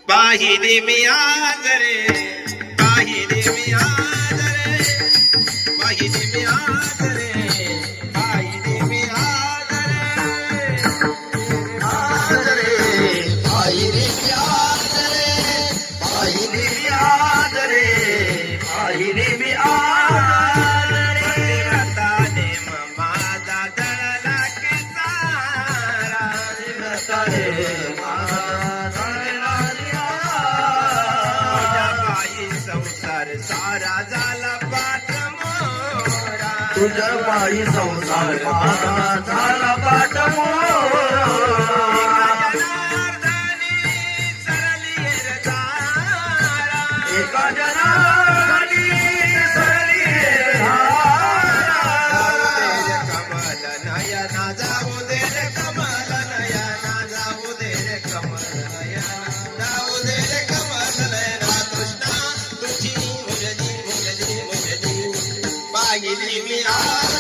पाहिले मी आज रे, पाहिले मी आज रे, पाहिले मी आज रे, पाहिले मी आज रे, आज रे, पाहिले मी आज रे, पाहिले मी आज रे, पाहिले मी आज रे, रताने माझा गळला की सारा, रताने संसार सारा झाला पाठ मोरा, तुझ्या पायी संसार माझा झाला पाठ मोरा. एका जनार्दनी सरली रे धारा, कमल नयना जाऊ दे रे, कमल नयना जाऊ दे रे, कमल नयना जाऊ दे रे, कमल नयना कृष्णा तुझी मुरली मुरली मुरली पाहिली मी आज